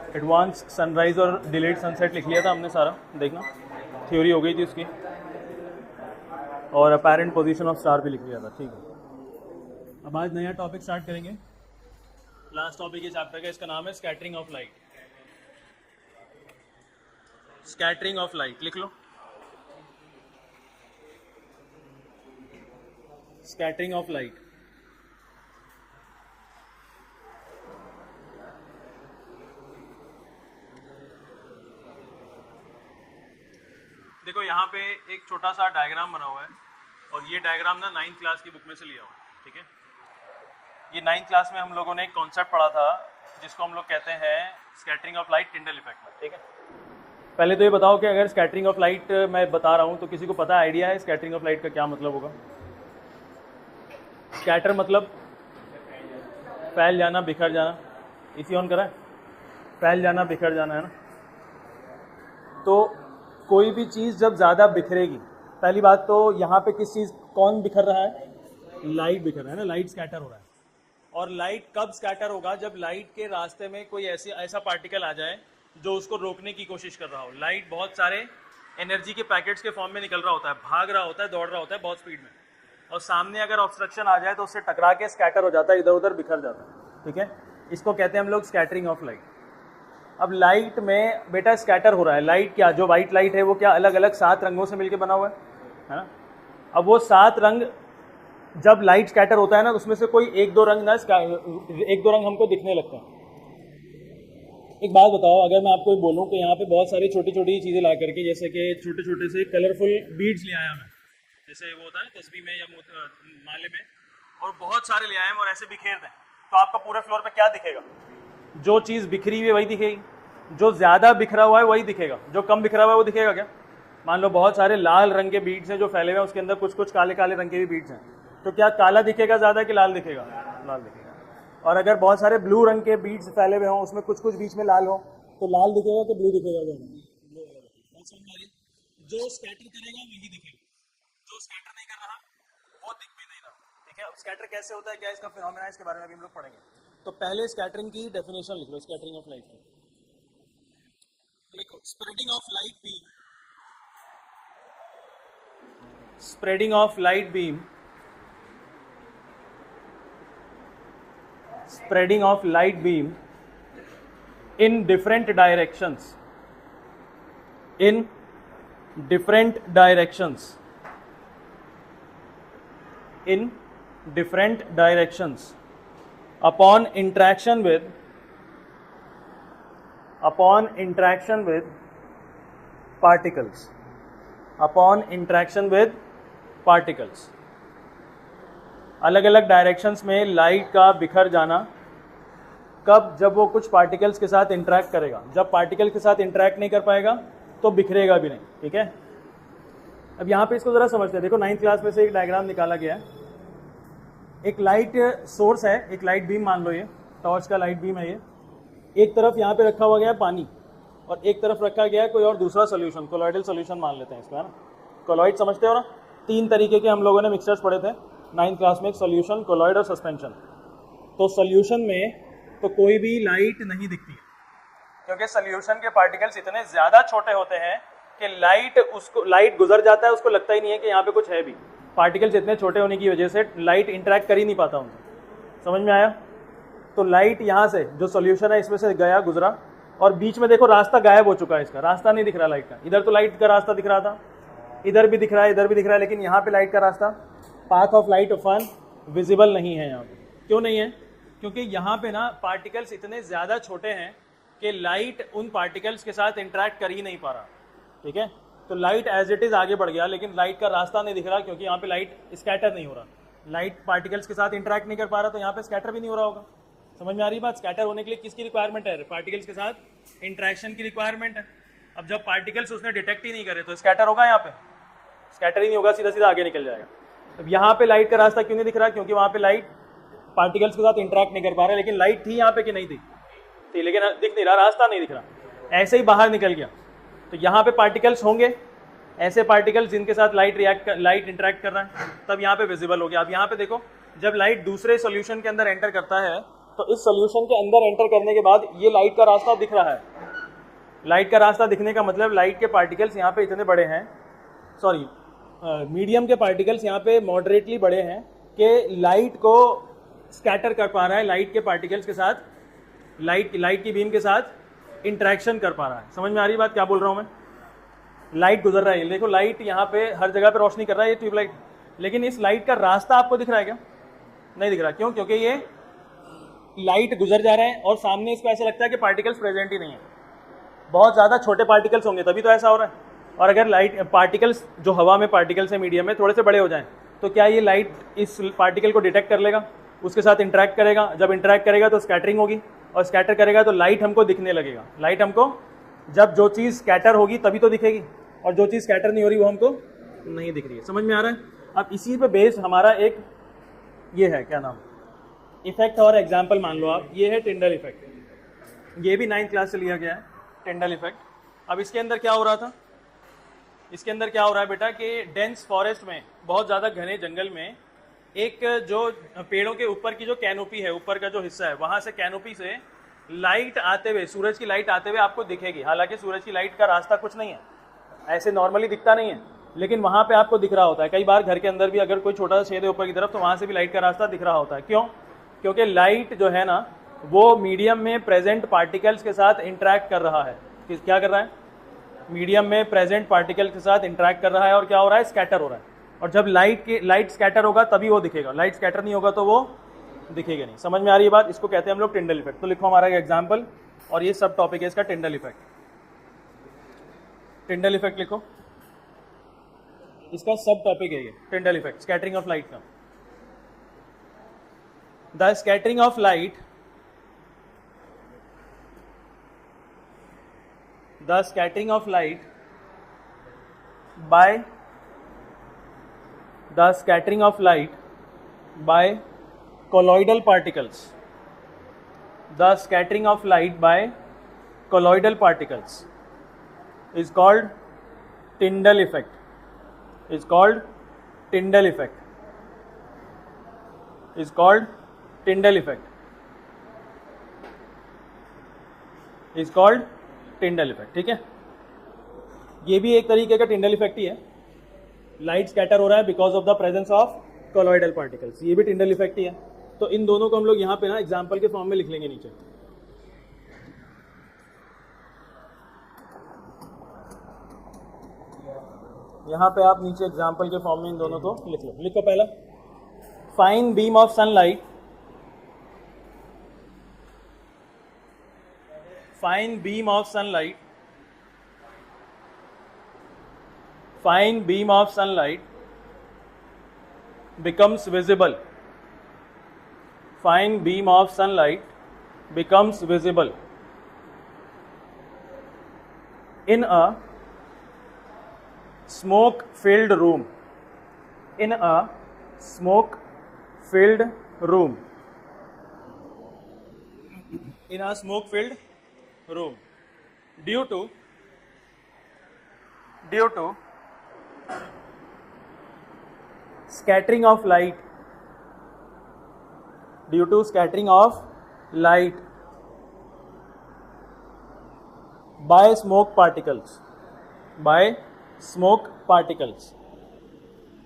Advance sunrise और delayed sunset लिख लिया था हमने सारा, देखना थ्योरी हो गई थी उसकी, और अपेरेंट पोजीशन ऑफ स्टार भी लिख लिया था। ठीक है, अब आज नया टॉपिक स्टार्ट करेंगे। लास्ट टॉपिक इस चैप्टर का, इसका नाम है scattering of light. Scattering of light लिख लो, स्कैटरिंग ऑफ लाइट। देखो यहाँ पे एक छोटा सा डायग्राम बना हुआ है, और ये डायग्राम ना 9th क्लास की बुक में से लिया हुआ है। ठीक है, ये 9th क्लास में हम लोगों ने एक कॉन्सेप्ट पढ़ा था जिसको हम लोग कहते हैं scattering of light Tyndall effect में। ठीक है, पहले तो ये बताओ कि अगर स्कैटरिंग ऑफ लाइट मैं बता रहा हूँ तो किसी को पता आइडिया है स्कैटरिंग ऑफ लाइट का क्या मतलब होगा? स्कैटर मतलब फैल जाना, बिखर जाना। इसी ऑन करा है, फैल जाना, बिखर जाना, है ना। तो कोई भी चीज़ जब ज़्यादा बिखरेगी, पहली बात तो यहाँ पे किस चीज़, कौन बिखर रहा है? लाइट बिखर रहा है ना, लाइट स्कैटर हो रहा है। और लाइट कब स्कैटर होगा? जब लाइट के रास्ते में कोई ऐसा पार्टिकल आ जाए जो उसको रोकने की कोशिश कर रहा हो। लाइट बहुत सारे एनर्जी के पैकेट्स के फॉर्म में निकल रहा होता है, भाग रहा होता है, दौड़ रहा होता है बहुत स्पीड में, और सामने अगर ऑब्स्ट्रक्शन आ जाए तो उससे टकरा के स्कैटर हो जाता है, इधर उधर बिखर जाता है। ठीक है, इसको कहते हैं हम लोग स्कैटरिंग ऑफ लाइट। अब लाइट में बेटा स्कैटर हो रहा है, लाइट क्या, जो वाइट लाइट है वो क्या अलग अलग 7 रंगों से मिलकर बना हुआ है ना। अब वो 7 रंग जब लाइट स्कैटर होता है ना, तो उसमें से कोई एक दो रंग हमको दिखने लगते हैं। एक बात बताओ, अगर मैं आपको बोलूं कि यहाँ पे बहुत सारी छोटी छोटी चीज़ें ला करके, जैसे कि छोटे छोटे से कलरफुल बीड्स ले आया मैं, जैसे वो होता है तस्बीह में या माले में, और बहुत सारे ले आए हैं और ऐसे बिखेर दें, तो आपका पूरे फ्लोर पे क्या दिखेगा? जो चीज़ बिखरी हुई है वही दिखेगी, जो ज़्यादा बिखरा हुआ है वही दिखेगा, जो कम बिखरा हुआ है वो दिखेगा क्या? मान लो बहुत सारे लाल रंग के बीड्स हैं जो फैले हुए हैं, उसके अंदर कुछ कुछ काले काले रंग के भी बीड्स हैं, तो क्या काला दिखेगा ज़्यादा कि लाल दिखेगा? लाल दिखेगा। और अगर बहुत सारे ब्लू रंग के बीड्स फैले हुए हों, उसमें कुछ कुछ बीच में लाल हो, तो लाल दिखेगा कि ब्लू दिखेगा? जो स्कैटर करेगा वही दिखेगा, जो स्कैटर नहीं कर रहा वो दिख भी नहीं रहा। ठीक है, अब स्कैटर कैसे होता है, क्या इसका फिनोमेना है, इसके बारे में भी हम लोग पढ़ेंगे। तो पहले स्कैटरिंग की डेफिनेशन लिख लो, स्कैटरिंग ऑफ लाइट की। देखो, spreading of light beam, spreading of light beam, spreading of light beam in different directions, in different directions, in different directions upon interaction with particles, upon interaction with particles। अलग अलग directions में light का बिखर जाना कब? जब वो कुछ पार्टिकल्स के साथ इंटरेक्ट करेगा। जब पार्टिकल के साथ इंटरेक्ट नहीं कर पाएगा तो बिखरेगा भी नहीं। ठीक है, अब यहाँ पे इसको ज़रा समझते हैं। देखो 9th क्लास में से एक डायग्राम निकाला गया है, एक लाइट सोर्स है, एक लाइट बीम मान लो, ये टॉर्च का लाइट बीम है। ये एक तरफ यहाँ पे रखा हुआ गया है पानी, और एक तरफ रखा गया है कोई और दूसरा सोल्यूशन, कोलॉइडल सोल्यूशन मान लेते हैं इसको, है ना। कोलॉइड समझते हो ना, 3 तरीके के हम लोगों ने मिक्सचर्स पढ़े थे 9th क्लास में, एक सोल्यूशन, कोलॉइड और सस्पेंशन। तो सोल्यूशन में तो कोई भी लाइट नहीं दिखती है, क्योंकि सोल्यूशन के पार्टिकल्स इतने ज़्यादा छोटे होते हैं कि लाइट गुजर जाता है, उसको लगता ही नहीं है कि यहाँ पे कुछ है भी। पार्टिकल्स इतने छोटे होने की वजह से लाइट इंटरेक्ट कर ही नहीं पाता उनसे। समझ में आया? तो लाइट यहाँ से जो सोल्यूशन है इसमें से गया, गुजरा, और बीच में देखो रास्ता गायब हो चुका है, इसका रास्ता नहीं दिख रहा लाइट का। इधर तो लाइट का रास्ता दिख रहा था, इधर भी दिख रहा है, इधर भी दिख रहा है, लेकिन यहाँ पे लाइट का रास्ता, path of light of one visible नहीं है यहाँ पे। क्यों नहीं है? क्योंकि यहाँ पे ना पार्टिकल्स इतने ज़्यादा छोटे हैं कि लाइट उन पार्टिकल्स के साथ इंटरेक्ट कर ही नहीं पा रहा। ठीक है, तो लाइट एज इट इज़ आगे बढ़ गया, लेकिन लाइट का रास्ता नहीं दिख रहा, क्योंकि यहाँ पे लाइट स्कैटर नहीं हो रहा। लाइट पार्टिकल्स के साथ इंटरेक्ट नहीं कर पा रहा, तो यहाँ पे स्कैटर भी नहीं हो रहा होगा। समझ में आ रही बात? स्कैटर होने के लिए किसकी रिक्वायरमेंट है? पार्टिकल्स के साथ इंटरेक्शन की रिक्वायरमेंट है। अब जब पार्टिकल्स उसने डिटेक्ट ही नहीं करे तो स्कैटर होगा? यहाँ पे स्कैटर ही नहीं होगा, सीधा सीधा आगे निकल जाएगा। अब यहाँ पे लाइट का रास्ता क्यों नहीं दिख रहा? क्योंकि वहाँ पे लाइट पार्टिकल्स के साथ इंटरेक्ट नहीं कर पा रहा। लेकिन लाइट थी यहाँ पे कि नहीं थी? थी, लेकिन दिख नहीं रहा, रास्ता नहीं दिख रहा, ऐसे ही बाहर निकल गया। तो यहाँ पे पार्टिकल्स होंगे, ऐसे पार्टिकल्स जिनके साथ लाइट इंटरेक्ट कर रहा है, तब यहाँ पे विजिबल हो गया। अब यहाँ पे देखो, जब लाइट दूसरे सॉल्यूशन के अंदर एंटर करता है तो इस सोल्यूशन के अंदर एंटर करने के बाद ये लाइट का रास्ता दिख रहा है। लाइट का रास्ता दिखने का मतलब लाइट के पार्टिकल्स यहाँ पे इतने बड़े हैं, सॉरी मीडियम के पार्टिकल्स यहाँ पे मॉडरेटली बड़े हैं कि लाइट को स्कैटर कर पा रहा है, लाइट के पार्टिकल्स के साथ, लाइट की बीम के साथ इंटरेक्शन कर पा रहा है। समझ में आ रही बात क्या बोल रहा हूँ मैं? लाइट गुजर रहा है, देखो लाइट यहाँ पे हर जगह पे रोशनी कर रहा है, ये ट्यूबलाइट, लेकिन इस लाइट का रास्ता आपको दिख रहा है क्या? नहीं दिख रहा। क्यों? क्योंकि ये लाइट गुजर जा रहा है और सामने इसको ऐसा लगता है कि पार्टिकल्स प्रेजेंट ही नहीं है। बहुत ज़्यादा छोटे पार्टिकल्स होंगे तभी तो ऐसा हो रहा है। और अगर लाइट पार्टिकल्स जो हवा में पार्टिकल्स है मीडियम में थोड़े से बड़े हो जाएं तो क्या ये लाइट इस पार्टिकल को डिटेक्ट कर लेगा, उसके साथ इंटरेक्ट करेगा, जब इंटरेक्ट करेगा तो स्कैटरिंग होगी और स्कैटर करेगा तो लाइट हमको दिखने लगेगा। लाइट हमको, जब जो चीज़ स्कैटर होगी तभी तो दिखेगी और जो चीज़ स्कैटर नहीं हो रही वो हमको नहीं दिख रही है। समझ में आ रहा है? अब इसी पे बेस्ड हमारा एक ये है, क्या नाम, इफेक्ट और एग्जाम्पल मान लो आप, ये है टिंडल इफेक्ट। ये भी 9th क्लास से लिया गया है, टिंडल इफेक्ट। अब इसके अंदर क्या हो रहा था? इसके अंदर क्या हो रहा है बेटा कि डेंस फॉरेस्ट में, बहुत ज़्यादा घने जंगल में, एक जो पेड़ों के ऊपर की जो कैनोपी है, ऊपर का जो हिस्सा है, वहाँ से कैनोपी से लाइट आते हुए, सूरज की लाइट आते हुए आपको दिखेगी। हालांकि सूरज की लाइट का रास्ता कुछ नहीं है, ऐसे नॉर्मली दिखता नहीं है, लेकिन वहाँ पे आपको दिख रहा होता है। कई बार घर के अंदर भी अगर कोई छोटा सा छेद है ऊपर की तरफ तो वहाँ से भी लाइट का रास्ता दिख रहा होता है। क्यों? क्योंकि लाइट जो है ना वो मीडियम में प्रेजेंट पार्टिकल्स के साथ इंटरेक्ट कर रहा है। क्या कर रहा है? मीडियम में प्रेजेंट पार्टिकल के साथ इंटरेक्ट कर रहा है और क्या हो रहा है? स्कैटर हो रहा है। और जब लाइट स्कैटर होगा तभी वो दिखेगा, लाइट स्कैटर नहीं होगा तो वो दिखेगा नहीं। समझ में आ रही है बात? इसको कहते हैं हम लोग टिंडल इफेक्ट। तो लिखो हमारा एग्जाम्पल, और ये सब टॉपिक है इसका, टिंडल इफेक्ट। टिंडल इफेक्ट लिखो, इसका सब टॉपिक है ये Tyndall effect, scattering of light का। The scattering of light, the scattering of light by colloidal particles, the scattering of light by colloidal particles is called Tyndall effect, is called Tyndall effect, is called Tyndall effect, is called Tyndall effect. ठीक है, ये भी एक तरीके का Tyndall effect ही है। Light scatter हो रहा है because of the presence of colloidal particles, ये भी टिंडल इफेक्ट ही है। तो इन दोनों को हम लोग यहाँ पे ना एग्जाम्पल के फॉर्म में लिख लेंगे नीचे। यहाँ पे आप नीचे एग्जाम्पल के फॉर्म में इन दोनों को लिख लो। लिखो पहला, fine beam of sunlight, fine beam of sunlight, fine beam of sunlight becomes visible, fine beam of sunlight becomes visible in a smoke filled room, in a smoke filled room, in a smoke filled room due to scattering of light, due to scattering of light by smoke particles, by smoke particles।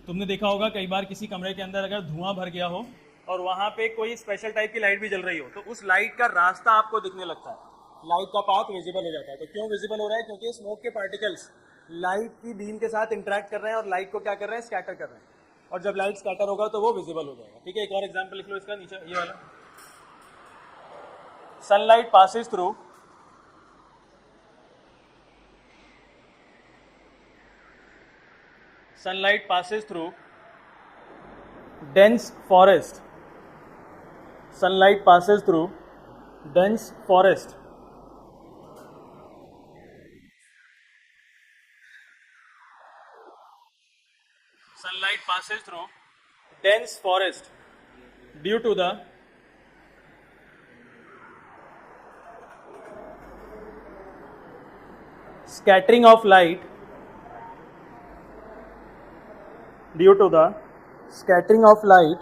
तुमने देखा होगा कई बार किसी कमरे के अंदर अगर धुआं भर गया हो और वहां पे कोई स्पेशल टाइप की लाइट भी जल रही हो तो उस लाइट का रास्ता आपको दिखने लगता है, लाइट का पाथ विजिबल हो जाता है। तो क्यों विजिबल हो रहा है? क्योंकि स्मोक के पार्टिकल्स लाइट की बीम के साथ इंटरेक्ट कर रहे हैं और लाइट को क्या कर रहे हैं? स्कैटर कर रहे हैं। और जब लाइट स्कैटर होगा तो वो विजिबल हो जाएगा। ठीक है, एक और एग्जांपल लिख लो इसका नीचे, ये वाला। Sunlight passes through, sunlight passes through dense forest, sunlight passes through dense forest, sunlight passes through dense forest due to the scattering of light, due to the scattering of light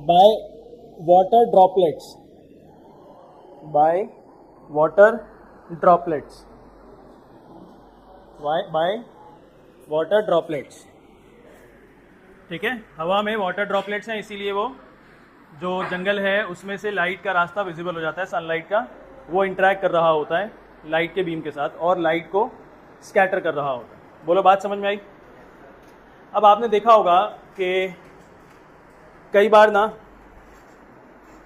by water droplets, by water droplets, by water droplets। ठीक है, हवा में water droplets हैं, इसीलिए वो जो जंगल है उसमें से लाइट का रास्ता विजिबल हो जाता है, सनलाइट का, वो इंटरेक्ट कर रहा होता है लाइट के बीम के साथ और लाइट को स्कैटर कर रहा होता है। बोलो, बात समझ में आई? अब आपने देखा होगा कि कई बार ना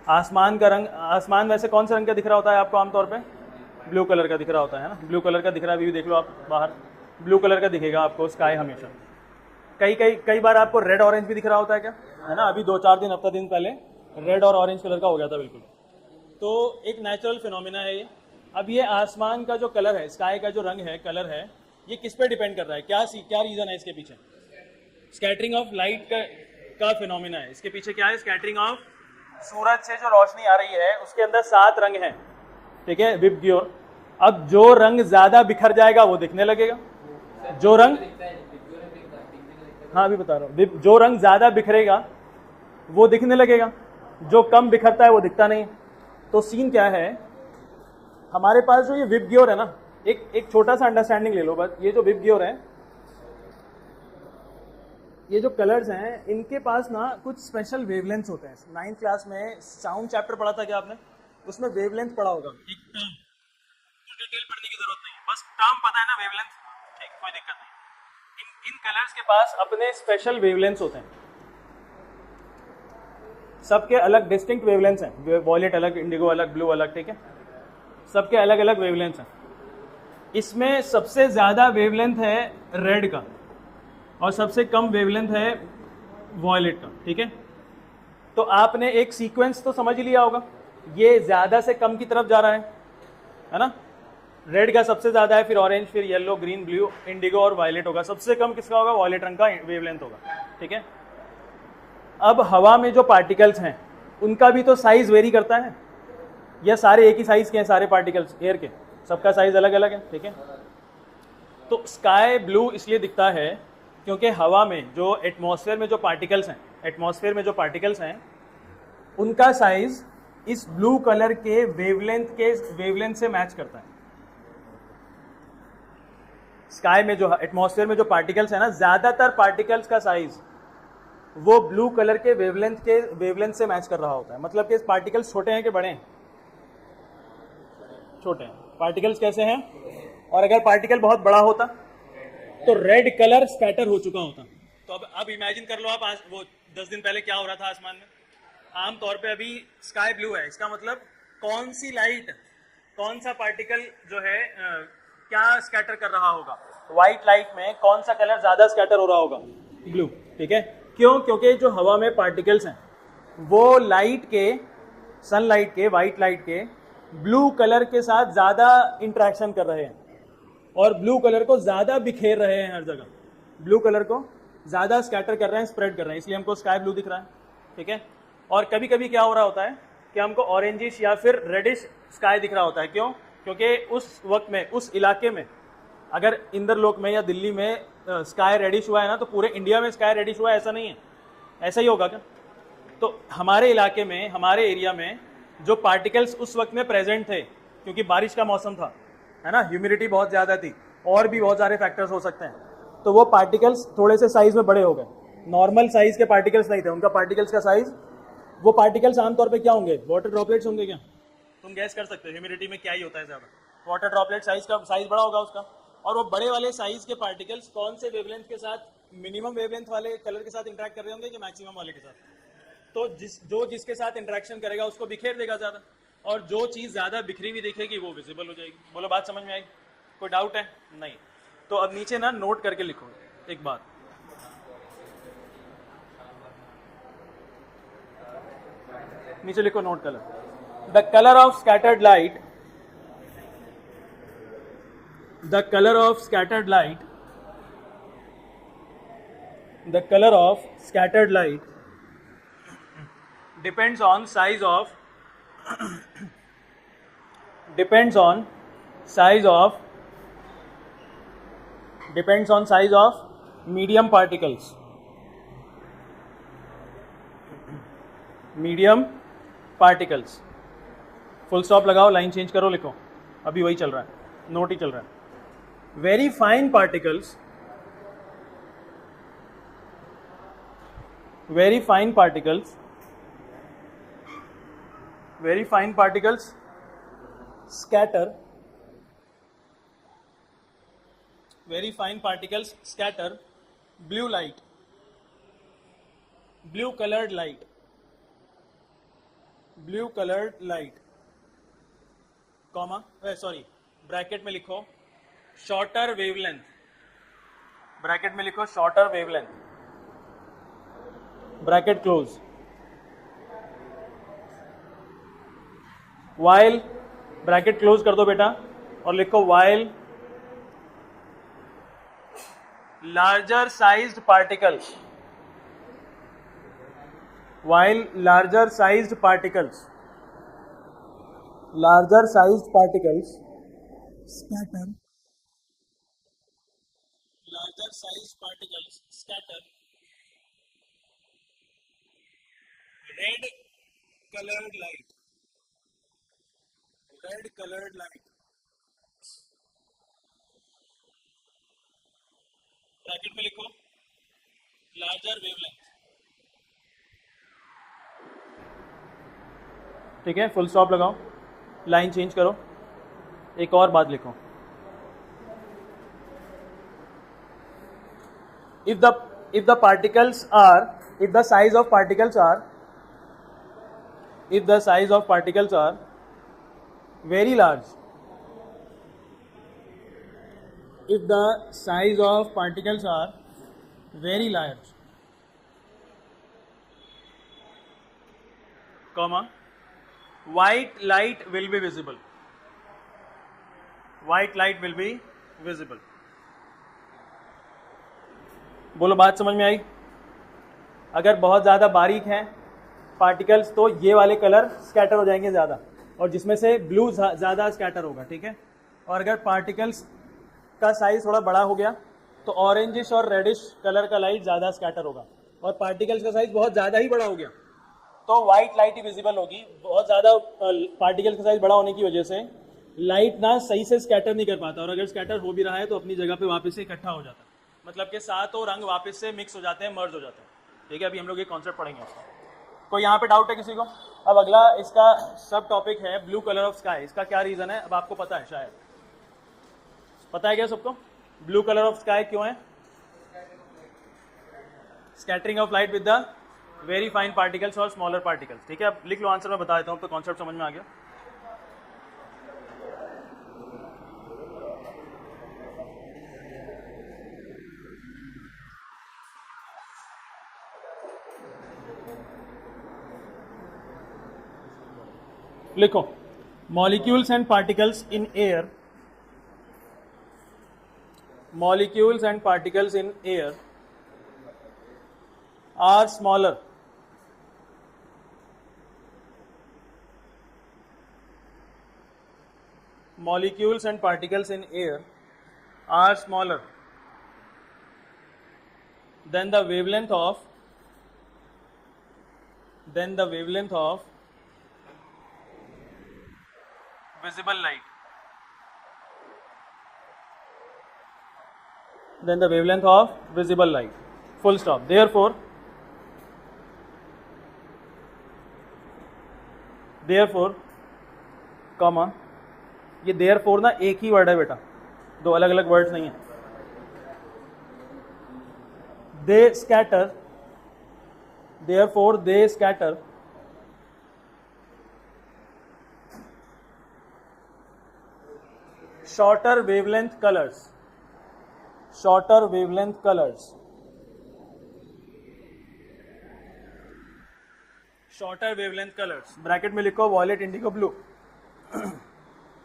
आसमान का रंग, आसमान वैसे कौन से रंग का दिख रहा होता है आपको आमतौर पे? ब्लू कलर का दिख रहा होता है ना, ब्लू कलर का दिख रहा है। अभी देख लो आप बाहर, ब्लू कलर का दिखेगा आपको स्काई हमेशा। कई बार आपको रेड ऑरेंज भी दिख रहा होता है क्या, है ना? अभी 2-4 दिन, हफ्ता दिन पहले रेड और ऑरेंज कलर का हो गया था बिल्कुल। तो एक नेचुरल फिनोमिना है ये। अब ये आसमान का जो कलर है, स्काई का जो रंग है, कलर है, ये किस पे डिपेंड कर रहा है? क्या रीज़न है इसके पीछे? स्कैटरिंग ऑफ लाइट का फिनोमिना है। इसके पीछे क्या है? स्कैटरिंग ऑफ, सूरज से जो रोशनी आ रही है उसके अंदर 7 रंग हैं, ठीक है, विबग्योर। अब जो रंग ज़्यादा बिखर जाएगा वो दिखने लगेगा, जो रंग, हाँ अभी बता रहा हूँ, जो रंग ज़्यादा बिखरेगा वो दिखने लगेगा, जो कम बिखरता है वो दिखता नहीं। तो सीन क्या है, हमारे पास जो ये विबग्योर है ना, एक छोटा सा अंडरस्टैंडिंग ले लो बस। ये जो विबग्योर है, ये जो कलर्स हैं, इनके पास ना कुछ स्पेशल वेवलेंथ्स होते हैं। 9th क्लास में साउंड चैप्टर पढ़ा था क्या आपने? उसमें वेवलेंथ पढ़ा होगा। एक टर्म, डिटेल पढ़ने की जरूरत नहीं है, बस टर्म पता है ना, वेवलेंथ, ठीक, कोई दिक्कत नहीं। इन कलर्स के पास अपने स्पेशल वेवलेंथ्स होते हैं, सबके अलग डिस्टिंक्ट वेवलेंथ्स हैं। वॉयलेट अलग, इंडिगो अलग, ब्लू अलग, ठीक है, सबके अलग अलग वेवलेंथ्स हैं। इसमें सबसे ज़्यादा वेवलेंथ है रेड का और सबसे कम वेवलेंथ है वॉयलेट का, ठीक है। तो आपने एक सीक्वेंस तो समझ ही लिया होगा, ये ज़्यादा से कम की तरफ जा रहा है ना? रेड का सबसे ज़्यादा है, फिर ऑरेंज, फिर येलो, ग्रीन, ब्लू, इंडिगो और वायलेट होगा। सबसे कम किसका होगा? वॉयलेट रंग का वेवलेंथ होगा, ठीक है। अब हवा में जो पार्टिकल्स हैं उनका भी तो साइज वेरी करता है, या सारे एक ही साइज के हैं? सारे पार्टिकल्स एयर के, सबका साइज अलग अलग है, ठीक है। तो स्काई ब्लू इसलिए दिखता है क्योंकि हवा में जो एटमॉस्फेयर में जो पार्टिकल्स हैं, उनका साइज इस ब्लू कलर के वेवलेंथ से मैच करता है। स्काई में जो एटमॉस्फेयर में जो पार्टिकल्स है ना, ज्यादातर पार्टिकल्स का साइज वो ब्लू कलर के वेवलेंथ से मैच कर रहा होता है। मतलब कि पार्टिकल्स छोटे हैं कि बड़े हैं? छोटे हैं। पार्टिकल्स कैसे हैं? और अगर पार्टिकल बहुत बड़ा होता तो रेड कलर स्कैटर हो चुका होता। तो अब इमेजिन कर लो आप, आज वो 10 दिन पहले क्या हो रहा था आसमान में। आमतौर पे अभी स्काई ब्लू है, इसका मतलब कौन सी लाइट, कौन सा पार्टिकल जो है क्या स्कैटर कर रहा होगा? व्हाइट लाइट में कौन सा कलर ज्यादा स्कैटर हो रहा होगा? ब्लू, ठीक है। क्यों? क्योंकि जो हवा में पार्टिकल्स हैं वो लाइट के, सनलाइट के, व्हाइट लाइट के ब्लू कलर के साथ ज्यादा इंटरेक्शन कर रहे हैं और ब्लू कलर को ज्यादा बिखेर रहे हैं हर जगह, ब्लू कलर को ज्यादा स्कैटर कर रहे हैं, स्प्रेड कर रहे हैं, इसलिए हमको स्काई ब्लू दिख रहा है, ठीक है। और कभी कभी क्या हो रहा होता है कि हमको ऑरेंजिश या फिर रेडिश स्काई दिख रहा होता है। क्यों? क्योंकि उस वक्त में, उस इलाके में, अगर इंद्रलोक में या दिल्ली में स्काई रेडिश हुआ है ना, तो पूरे इंडिया में स्काई रेडिश हुआ है ऐसा नहीं है। ऐसा ही होगा क्या? तो हमारे इलाके में, हमारे एरिया में जो पार्टिकल्स उस वक्त में प्रेजेंट थे, क्योंकि बारिश का मौसम था, है ना, ह्यूमिडिटी बहुत ज़्यादा थी, और भी बहुत सारे फैक्टर्स हो सकते हैं, तो वो पार्टिकल्स थोड़े से साइज में बड़े हो गए। नॉर्मल साइज के पार्टिकल्स नहीं थे, उनका पार्टिकल्स का साइज, वो पार्टिकल्स आमतौर पे क्या होंगे? वाटर ड्रॉपलेट्स होंगे क्या? तुम गैस कर सकते हो ह्यूमिडिटी में क्या ही होता है ज़्यादा? वाटर ड्रॉपलेट साइज बड़ा होगा उसका। और वो बड़े वाले साइज के पार्टिकल्स कौन से वेवलेंथ के साथ, मिनिमम वेवलेंथ वाले कलर के साथ इंटरेक्ट कर रहे होंगे कि मैक्सिमम वाले के साथ? तो जिसके साथ इंटरेक्शन करेगा उसको बिखेर देगा ज़्यादा, और जो चीज़ ज़्यादा बिखरी हुई दिखेगी वो विजिबल हो जाएगी। बोलो, बात समझ में आई? कोई डाउट है? नहीं। तो अब नीचे ना नोट करके लिखो एक बात, नीचे लिखो note colour. The colour of scattered light, the color of scattered light, the color of scattered light depends on size of depends on size of medium particles, medium particles. Full stop लगाओ, line change करो, लिखो, अभी वही चल रहा है, note ही चल रहा है। Very fine particles, very fine particles, very fine particles scatter, very fine particles scatter blue light, blue colored light, blue colored light, comma sorry bracket में लिखो शॉर्टर वेवलेंथ, ब्रैकेट में लिखो shorter wavelength, bracket close, while, bracket close कर दो बेटा और लिखो while larger sized particles, while larger sized particles scatter, larger sized particles scatter red colored light, red colored light, bracket में लिखो लार्जर वेवलेंथ, ठीक है, फुल स्टॉप लगाओ, लाइन चेंज करो, एक और बात लिखो, if the particles are, if the size of particles are, if the size of particles are very large, if the size of particles are very large, comma, white light will be visible, white light will be visible। बोलो बात समझ में आई? अगर बहुत ज़्यादा बारीक हैं particles तो ये वाले कलर स्कैटर हो जाएंगे ज़्यादा, और जिसमें से ब्लू ज़्यादा स्कैटर होगा, ठीक है। और अगर पार्टिकल्स का साइज थोड़ा बड़ा हो गया तो ऑरेंजिश और रेडिश कलर का लाइट ज़्यादा स्कैटर होगा, और पार्टिकल्स का साइज बहुत ज़्यादा ही बड़ा हो गया तो वाइट लाइट ही विजिबल होगी। बहुत ज़्यादा पार्टिकल्स का साइज बड़ा होने की वजह से लाइट ना सही से स्कैटर नहीं कर पाता, और अगर स्कैटर हो भी रहा है तो अपनी जगह पे वापस से इकट्ठा हो जाता है, मतलब कि सातों रंग वापस से मिक्स हो जाते हैं, मर्ज हो जाते हैं, ठीक है। अभी हम लोग ये कॉन्सेप्ट पढ़ेंगे उसका। कोई यहाँ पे डाउट है किसी को? अब अगला इसका सब टॉपिक है ब्लू कलर ऑफ स्काई। इसका क्या रीज़न है अब आपको पता है, शायद पता है क्या सबको? ब्लू कलर ऑफ स्काई क्यों है? Scattering of light with the very fine particles और स्मॉलर पार्टिकल्स, ठीक है। अब लिख लो आंसर, मैं बता देता हूँ तो कॉन्सेप्ट समझ में आ गया। लिखो molecules and particles in air, molecules and particles in air are smaller, molecules and particles in air are smaller than the wavelength of visible light, than the wavelength of visible light, full stop। therefore comma, ये therefore ना एक ही word है बेटा, दो अलग अलग words नहीं है। they scatter, therefore they scatter shorter wavelength colors, shorter wavelength colors, shorter wavelength colors, bracket में लिखो violet indigo blue,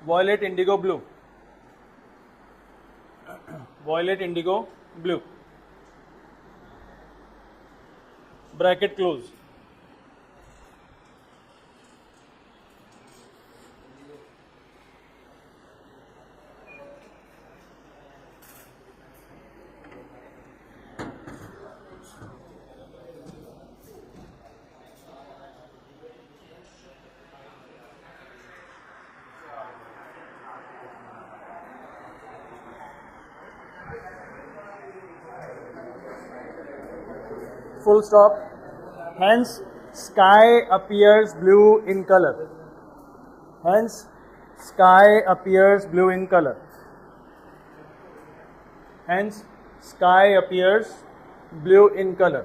violet indigo blue, violet indigo blue, bracket close. full stop. Hence sky appears blue in color. Hence sky appears blue in color. Hence sky appears blue in color.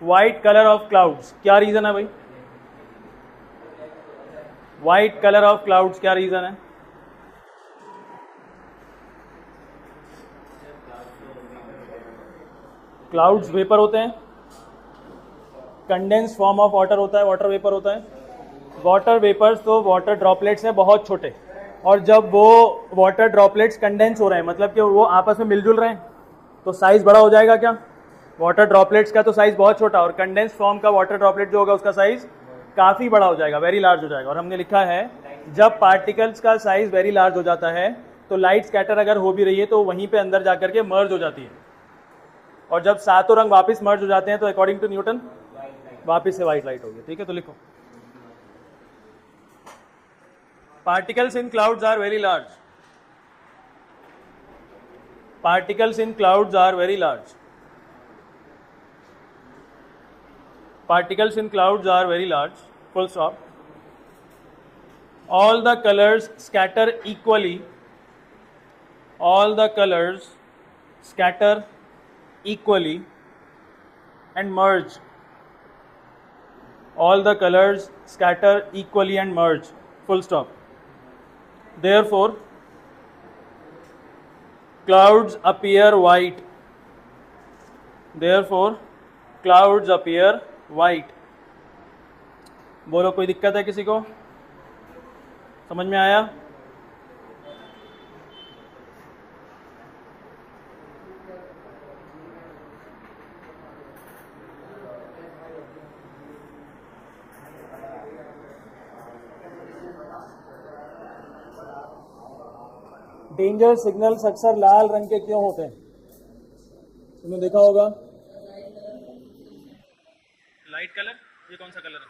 White colour of clouds, क्या reason है भाई? White colour of clouds क्या reason है? Clouds vapour होते हैं, condense form of water होता है, water vapour होता है. वाटर वेपर्स तो वाटर ड्रॉपलेट्स हैं बहुत छोटे, और जब वो वाटर ड्रॉपलेट्स कंडेंस हो रहे हैं मतलब कि वो आपस में मिलजुल रहे हैं तो साइज बड़ा हो जाएगा क्या? वाटर ड्रॉपलेट्स का तो साइज बहुत छोटा, और कंडेंस फॉर्म का वाटर ड्रॉपलेट जो होगा उसका साइज काफ़ी बड़ा हो जाएगा, वेरी लार्ज हो जाएगा. और हमने लिखा है जब पार्टिकल्स का साइज वेरी लार्ज हो जाता है तो लाइट स्कैटर अगर हो भी रही है तो वहीं पे अंदर जाकर के मर्ज हो जाती है, और जब सातों रंग वापस मर्ज हो जाते हैं तो अकॉर्डिंग टू न्यूटन वापस से व्हाइट लाइट होगी. ठीक है, तो लिखो particles in clouds are very large. Particles in clouds are very large. Particles in clouds are very large, full stop. All the colors scatter equally. All the colors scatter equally and merge. All the colors scatter equally and merge, full stop. Therefore, clouds appear white. Therefore, clouds appear white. बोलो कोई दिक्कत है किसी को? समझ में आया? Danger signals अक्सर लाल रंग के क्यों होते हैं? तुमने देखा होगा. लाइट कलर, ये कौन सा कलर है?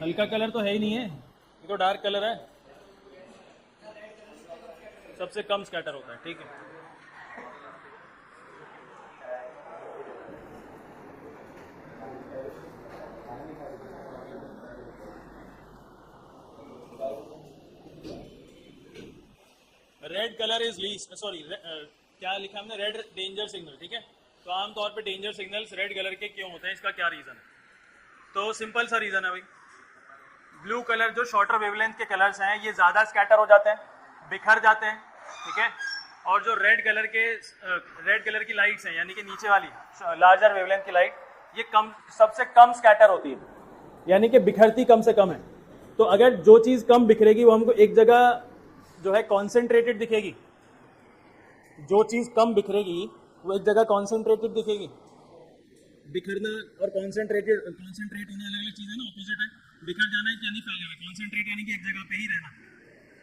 हल्का कलर तो है ही नहीं है, ये तो डार्क कलर है, सबसे कम स्कैटर होता है. ठीक है, red colour is least, sorry क्या लिखा हमने? Red danger signal. ठीक है, तो आमतौर पे डेंजर सिग्नल्स रेड कलर के क्यों होते हैं, इसका क्या रीज़न है? तो सिंपल सा रीज़न है भाई. ब्लू कलर जो शॉर्टर वेवलेंथ के कलर्स हैं ये ज़्यादा स्कैटर हो जाते हैं, बिखर जाते हैं. ठीक है, और जो रेड कलर की लाइट्स हैं यानी कि नीचे वाली लार्जर वेवलेंथ की लाइट, ये कम, सबसे कम स्कैटर होती है, यानी कि बिखरती कम से कम है. तो अगर जो चीज़ कम बिखरेगी वो हमको एक जगह जो है कॉन्सेंट्रेटेड दिखेगी. जो चीज़ कम बिखरेगी वो एक जगह कॉन्सेंट्रेटेड दिखेगी. बिखरना और कॉन्सेंट्रेट होना अलग अलग चीज़ है ना, ऑपोजिट है. बिखर जाना यानी फैलना, कॉन्सेंट्रेट यानी कि एक जगह पे ही रहना.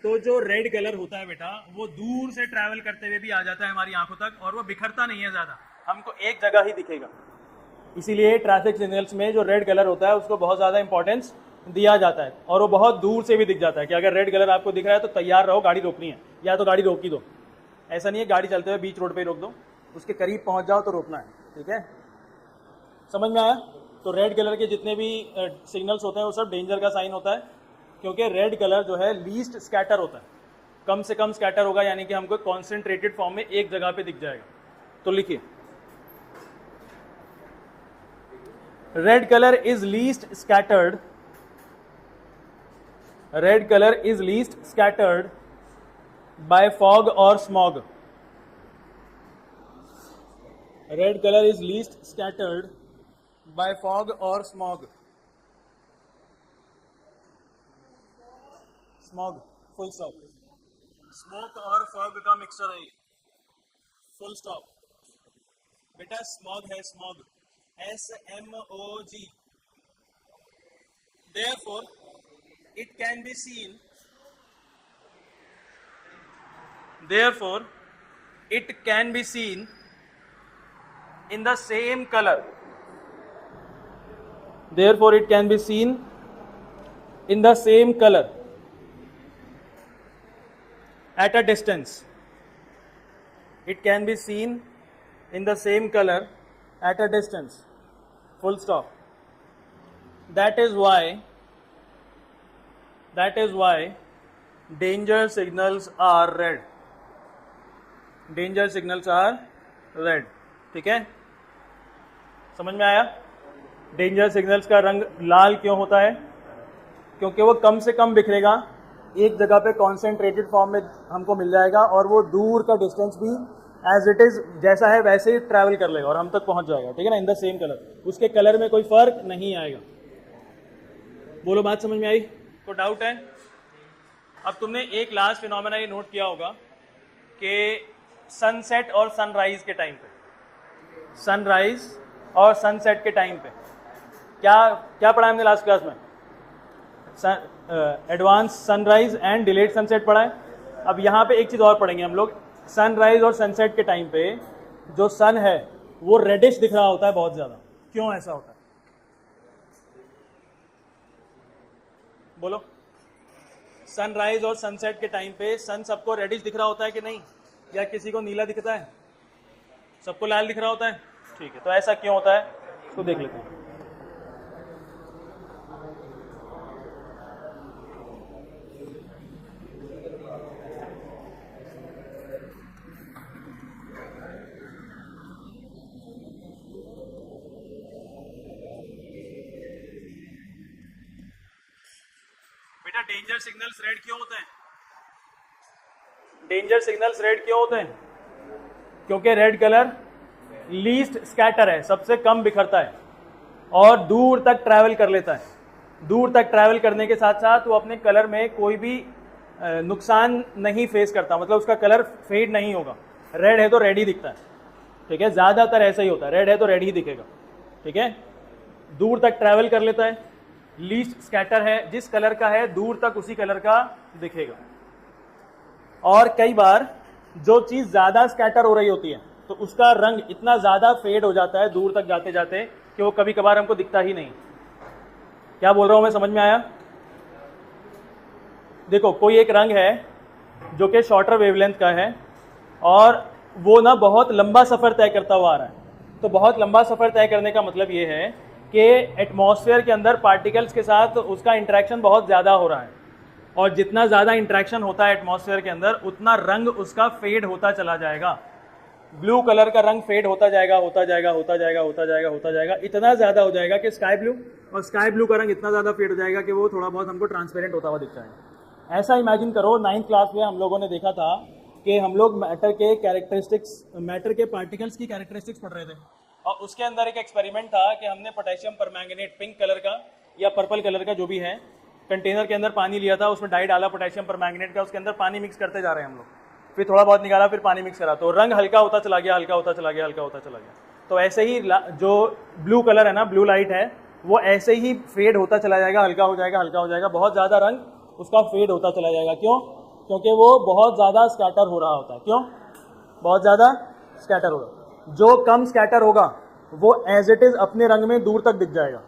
तो जो रेड कलर होता है बेटा वो दूर से ट्रैवल करते हुए भी आ जाता है हमारी आंखों तक, और वो बिखरता नहीं है ज़्यादा, हमको एक जगह ही दिखेगा. इसीलिए ट्रैफिक सिग्नल्स में जो रेड कलर होता है उसको बहुत ज़्यादा इंपॉर्टेंस दिया जाता है, और वो बहुत दूर से भी दिख जाता है कि अगर रेड कलर आपको दिख रहा है तो तैयार रहो, गाड़ी रोकनी है, या तो गाड़ी रोक ही दो. ऐसा नहीं है गाड़ी चलते हुए बीच रोड पे रोक दो, उसके करीब पहुंच जाओ तो रोकना है. ठीक है, समझ में आया? तो रेड कलर के जितने भी सिग्नल्स होते हैं वो सब डेंजर का साइन होता है, क्योंकि रेड कलर जो है लीस्ट स्कैटर होता है, कम से कम स्कैटर होगा, यानी कि हमको कॉन्सेंट्रेटेड फॉर्म में एक जगह पे दिख जाएगा. तो लिखिए red colour is least scattered. Red color is least scattered by fog or smog. Red color is least scattered by fog or smog. Smog. Full stop. Smoke और फॉग का मिक्सचर है ये, फुल स्टॉप। बेटा smog है, smog, SMOG। Therefore, it can be seen. Therefore, it can be seen in the same color. Therefore, it can be seen in the same color at a distance. It can be seen in the same color at a distance. Full stop. That is why danger signals are red. Danger signals are red. ठीक है, समझ में आया? Danger signals का रंग लाल क्यों होता है? क्योंकि वो कम से कम बिखरेगा, एक जगह पे कॉन्सेंट्रेटेड फॉर्म में हमको मिल जाएगा और वो दूर का डिस्टेंस भी एज इट इज जैसा है वैसे ही ट्रैवल कर लेगा और हम तक पहुंच जाएगा। ठीक है ना, इन द सेम कलर, उसके कलर में कोई फर्क नहीं आएगा। बोलो, बात समझ में आई? तो डाउट है? अब तुमने एक लास्ट फिनोमेना ये नोट किया होगा कि सनसेट और सनराइज के टाइम पे, सनराइज और सनसेट के टाइम पे क्या क्या पढ़ा हमने लास्ट क्लास में? Advance sunrise and delayed sunset पढ़ा है। अब यहाँ पे एक चीज़ और पढ़ेंगे हम लोग। सनराइज और सनसेट के टाइम पे जो सन है वो रेडिश दिख रहा होता है बहुत ज़्यादा। क्यों ऐसा होता है? बोलो। सनराइज और सनसेट के टाइम पे सन सबको रेडिश दिख रहा होता है कि नहीं, या किसी को नीला दिखता है? सबको लाल दिख रहा होता है। ठीक है, तो ऐसा क्यों होता है इसको देख लेते हैं। बेटा डेंजर सिग्नल्स रेड क्यों होते हैं? डेंजर सिग्नल्स रेड क्यों होते हैं? क्योंकि रेड कलर लीस्ट स्कैटर है, सबसे कम बिखरता है और दूर तक ट्रैवल कर लेता है। दूर तक ट्रैवल करने के साथ साथ वो अपने कलर में कोई भी नुकसान नहीं फेस करता, मतलब उसका कलर फेड नहीं होगा। रेड है तो रेड ही दिखता है। ठीक है, ज़्यादातर ऐसा ही होता है, रेड है तो रेड ही दिखेगा। ठीक है, दूर तक ट्रैवल कर लेता है, लीस्ट स्कैटर है, जिस कलर का है दूर तक उसी कलर का दिखेगा। और कई बार जो चीज़ ज़्यादा स्कैटर हो रही होती है तो उसका रंग इतना ज़्यादा फेड हो जाता है दूर तक जाते जाते कि वो कभी कभार हमको दिखता ही नहीं। क्या बोल रहा हूँ मैं, समझ में आया? देखो, कोई एक रंग है जो कि शॉर्टर वेवलेंथ का है और वो ना बहुत लंबा सफ़र तय करता हुआ आ रहा है। तो बहुत लंबा सफ़र तय करने का मतलब ये है कि एटमॉस्फेयर के अंदर पार्टिकल्स के साथ उसका इंटरेक्शन बहुत ज़्यादा हो रहा है, और जितना ज़्यादा इंटरेक्शन होता है एटमॉस्फेयर के अंदर उतना रंग उसका फेड होता चला जाएगा। ब्लू कलर का रंग फेड होता जाएगा, होता जाएगा, होता जाएगा, होता जाएगा, होता जाएगा, इतना ज़्यादा हो जाएगा कि स्काई ब्लू, और स्काई ब्लू का रंग इतना ज़्यादा फेड हो जाएगा कि वो थोड़ा बहुत हमको ट्रांसपेरेंट होता हुआ दिख जाएगा। ऐसा इमेजिन करो, 9th क्लास में हम लोगों ने देखा था कि हम लोग मैटर के कैरेक्टरिस्टिक्स, मैटर के पार्टिकल्स की कैरेक्टरिस्टिक्स पढ़ रहे थे, और उसके अंदर एक एक्सपेरिमेंट था कि हमने पोटेशियम परमैंगनेट पिंक कलर का या पर्पल कलर का जो भी है, कंटेनर के अंदर पानी लिया था, उसमें डाई डाला पोटेशियम परमैंगनेट का, उसके अंदर पानी मिक्स करते जा रहे हैं हम लोग, फिर थोड़ा बहुत निकाला, फिर पानी मिक्स करा, तो रंग हल्का होता चला गया, हल्का होता चला गया, हल्का होता चला गया। तो ऐसे ही जो ब्लू कलर है ना, ब्लू लाइट है, वो ऐसे ही फेड होता चला जाएगा, हल्का हो जाएगा, हल्का हो जाएगा, बहुत ज़्यादा रंग उसका फेड होता चला जाएगा। क्यों? क्योंकि वो बहुत ज़्यादा स्कैटर हो रहा होता है। क्यों? बहुत ज़्यादा स्कैटर होगा। जो कम स्कैटर होगा वो एज इट इज़ अपने रंग में दूर तक दिख जाएगा,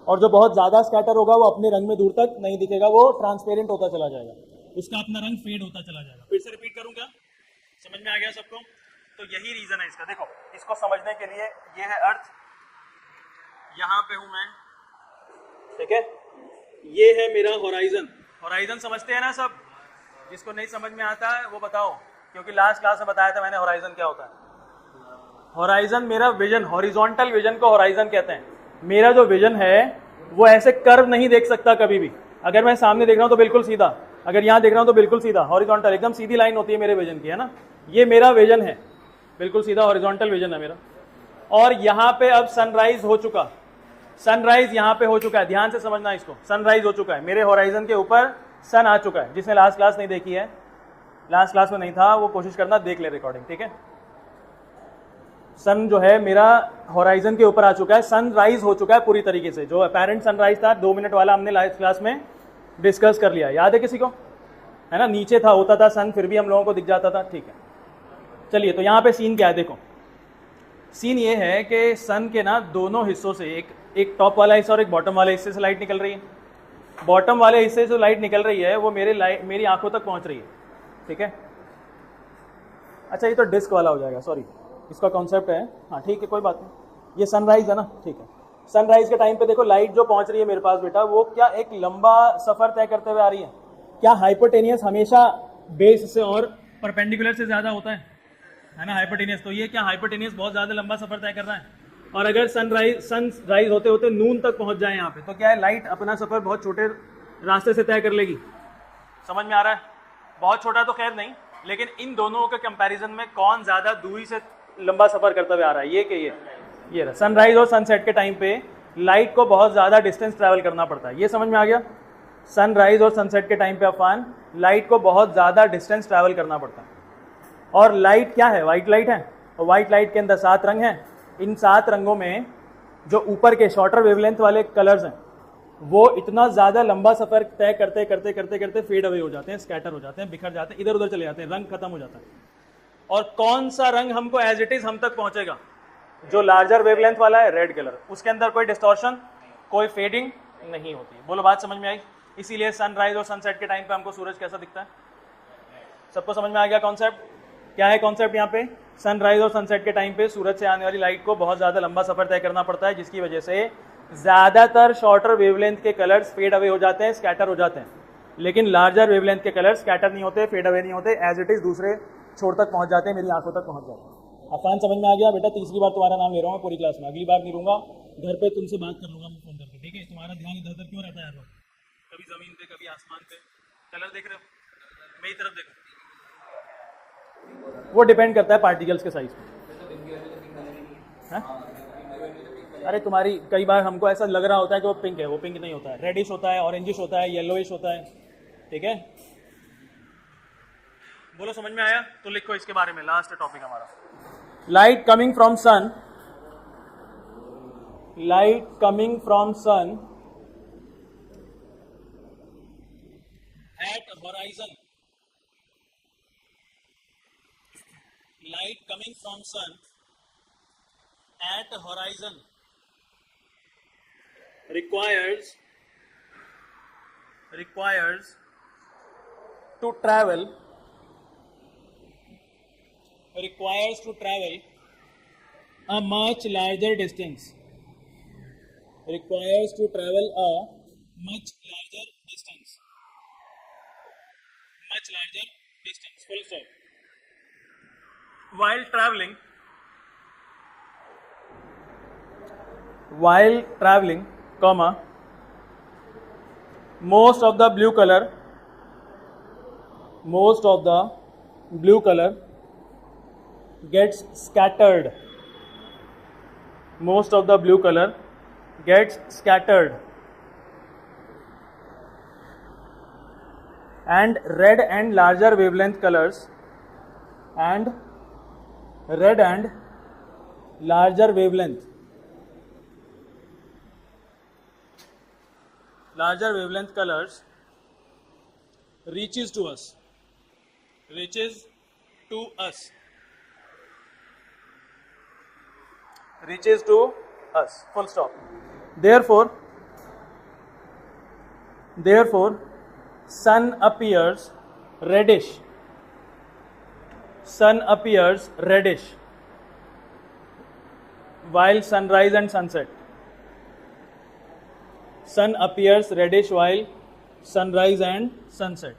और जो बहुत ज़्यादा स्कैटर होगा वो अपने रंग में दूर तक नहीं दिखेगा, वो ट्रांसपेरेंट होता चला जाएगा, उसका अपना रंग फेड होता चला जाएगा। फिर से रिपीट करूँ क्या? समझ में आ गया सबको? तो यही रीज़न है इसका। देखो, इसको समझने के लिए ये है अर्थ, यहाँ पे हूँ मैं, ठीक है, ये है मेरा होराइजन। होराइजन समझते हैं ना सब? जिसको नहीं समझ में आता है वो बताओ, क्योंकि लास्ट क्लास में बताया था मैंने होराइजन क्या होता है। होराइजन मेरा विजन, हॉरिजॉन्टल विजन को होराइजन कहते हैं। मेरा जो विजन है वो ऐसे कर्व नहीं देख सकता कभी भी। अगर मैं सामने देख रहा हूँ तो बिल्कुल सीधा, अगर यहाँ देख रहा हूँ तो बिल्कुल सीधा, हॉरिजॉन्टल, एकदम सीधी लाइन होती है मेरे विजन की, है ना? ये मेरा विजन है, बिल्कुल सीधा हॉरिजॉन्टल विजन है मेरा। और यहाँ पे अब सनराइज हो चुका, सनराइज यहाँ पे हो चुका है, ध्यान से समझना इसको। सनराइज हो चुका है, मेरे होराइजन के ऊपर सन आ चुका है। जिसने लास्ट क्लास नहीं देखी है, लास्ट क्लास में नहीं था, वो कोशिश करना देख ले रिकॉर्डिंग, ठीक है। सन जो है मेरा होराइजन के ऊपर आ चुका है, सनराइज हो चुका है पूरी तरीके से। जो अपेरेंट सनराइज था 2 मिनट वाला हमने लास्ट क्लास में डिस्कस कर लिया, याद है किसी को? है ना, नीचे था, होता था सन, फिर भी हम लोगों को दिख जाता था, ठीक है। चलिए, तो यहाँ पे सीन क्या है, देखो सीन ये है कि सन के ना दोनों हिस्सों से, एक टॉप वाला हिस्सा और एक बॉटम वाले हिस्से से लाइट निकल रही है। बॉटम वाले हिस्से से जो लाइट निकल रही है वो मेरी आंखों तक पहुंच रही है, ठीक है। अच्छा, ये तो डिस्क वाला हो जाएगा, सॉरी, इसका कॉन्सेप्ट है, हाँ ठीक है, कोई बात नहीं। ये सनराइज है ना, ठीक है। सनराइज के टाइम पे देखो लाइट जो पहुंच रही है मेरे पास बेटा, वो क्या एक लंबा सफर तय करते हुए आ रही है? क्या हाइपोटेनियस हमेशा बेस से और परपेंडिकुलर से ज्यादा होता है ना, हाइपोटेनियस। तो ये क्या हाइपोटेनियस बहुत ज्यादा लंबा सफर तय कर रहा है। और अगर सनराइज होते होते नून तक पहुंच जाए यहाँ पे, तो क्या है, लाइट अपना सफर बहुत छोटे रास्ते से तय कर लेगी। समझ में आ रहा है? बहुत छोटा तो खैर नहीं, लेकिन इन दोनों के कंपैरिजन में कौन ज्यादा दूरी से लंबा सफर करता हुआ आ रहा है, ये कि ये रहा। सनराइज और सनसेट के टाइम पे लाइट को बहुत ज्यादा डिस्टेंस ट्रैवल करना पड़ता है, ये समझ में आ गया? सनराइज और सनसेट के टाइम पे अफान लाइट को बहुत ज्यादा डिस्टेंस ट्रैवल करना पड़ता है। और लाइट क्या है? व्हाइट लाइट है, और व्हाइट लाइट के अंदर 7 रंग हैं। इन 7 रंगों में जो ऊपर के शॉर्टर वेवलेंथ वाले कलर्स हैं, वो इतना ज्यादा लंबा सफर तय करते करते करते करते फेड अवे हो जाते हैं, स्कैटर हो जाते हैं, बिखर जाते हैं, इधर उधर चले जाते हैं, रंग खत्म हो जाता है। और कौन सा रंग हमको एज इट इज हम तक पहुंचेगा? जो लार्जर वेवलेंथ वाला है, रेड कलर, उसके अंदर कोई डिस्टॉर्शन, कोई फेडिंग नहीं होती है। बोलो, बात समझ में आई? इसीलिए सनराइज और सनसेट के टाइम पे हमको सूरज कैसा दिखता है? सबको समझ में आ गया कॉन्सेप्ट? क्या है कॉन्सेप्ट यहाँ पे? सनराइज और सनसेट के टाइम पे सूरज से आने वाली लाइट को बहुत ज्यादा लंबा सफर तय करना पड़ता है, जिसकी वजह से ज्यादातर शॉर्टर वेवलेंथ के कलर्स फेड अवे हो जाते हैं, स्कैटर हो जाते हैं। लेकिन लार्जर वेवलेंथ के कलर्स स्कैटर नहीं होते, फेड अवे नहीं होते, एज इट इज दूसरे छोर तक पहुंच जाते हैं, मेरी आंखों तक पहुंच जाते हैं। आसान समझ में आ गया बेटा? तीसरी बार तुम्हारा नाम ले रहा हूँ पूरी क्लास में, अगली बार नहीं लूंगा, घर पे तुमसे बात कर लूंगा मैं फोन करके, ठीक है? तुम्हारा ध्यान इधर उधर क्यों रहता है यार? कभी जमीन पे, कभी आसमान पे, कलर देख रहे हो, मेरी तरफ देखो। वो डिपेंड करता है पार्टिकल्स के साइज पे। अरे तुम्हारी कई बार हमको ऐसा लग रहा होता है कि वो पिंक है, वो पिंक नहीं होता है, रेडिश होता है, ऑरेंजिश होता है, येलोइश होता है, ठीक है? बोलो, समझ में आया? तो लिखो इसके बारे में, लास्ट टॉपिक हमारा, light coming from sun, light coming from sun at horizon, light coming from sun at horizon requires to travel a much larger distance, requires to travel a much larger distance, full stop. While traveling, comma, most of the blue color gets scattered. Most of the blue color gets scattered, and red and larger wavelength colors larger wavelength colors reaches to us, full stop. Therefore sun appears reddish while sunrise and sunset. Sun appears reddish while sunrise and sunset.